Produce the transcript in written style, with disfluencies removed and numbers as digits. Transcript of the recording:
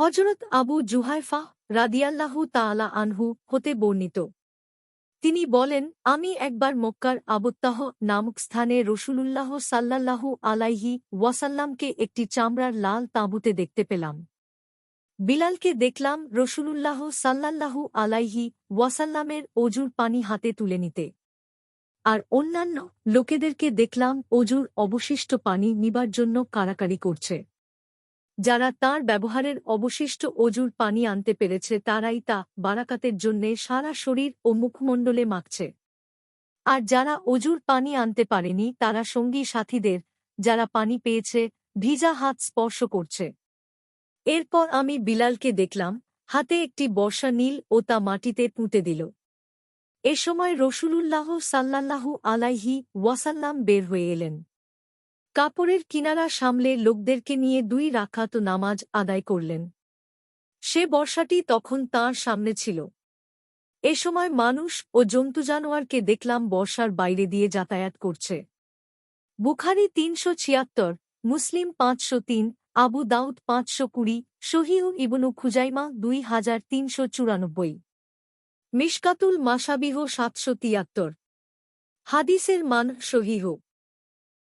হযরত আবু জুহাইফা রাদিয়াল্লাহু তাআলা আনহু হতে বর্ণিত। তিনি বলেন, আমি একবার মক্কার আবত্তাহ নামক স্থানে রাসূলুল্লাহ সাল্লাল্লাহু আলাইহি ওয়াসাল্লামকে একটি চামড়ার লাল তাঁবুতে দেখতে পেলাম। বিলালকে দেখলাম রাসূলুল্লাহ সাল্লাল্লাহু আলাইহি ওয়াসাল্লামের অজুর পানি হাতে তুলে নিতে। আর অন্যান্য লোকেদেরকে দেখলাম অজুর অবশিষ্ট পানি নিবার জন্য কাড়াকাড়ি করছে। যারা তাঁর ব্যবহারের অবশিষ্ট অজুর পানি আনতে পেরেছে তারাই তা বারাকাতের জন্যে সারা শরীর ও মুখমণ্ডলে মাখছে। আর যারা অজুর পানি আনতে পারেনি তারা সঙ্গী সাথীদের, যারা পানি পেয়েছে, ভিজা হাত স্পর্শ করছে। এরপর আমি বিলালকে দেখলাম হাতে একটি বর্শা নীল ও তা মাটিতে পুঁতে দিল। এ সময় রাসূলুল্লাহ সাল্লাল্লাহু আলাইহি ওয়াসাল্লাম বের হয়ে এলেন। কাপড়ের কিনারা সামলে লোকদেরকে নিয়ে 2 রাকাত নামাজ আদায় করলেন। সে বর্শাটি তখন তাঁর সামনে ছিল। এ সময় মানুষ ও জন্তু জানোয়ারকে দেখলাম বর্শার বাইরে দিয়ে যাতায়াত করছে। বুখারী 376, মুসলিম 503, আবু দাউদ 520, সহিহ ইবনু খুজাইমা 2394। মিশকাতুল মাসাবিহ 773। হাদিসের মান সহিহ।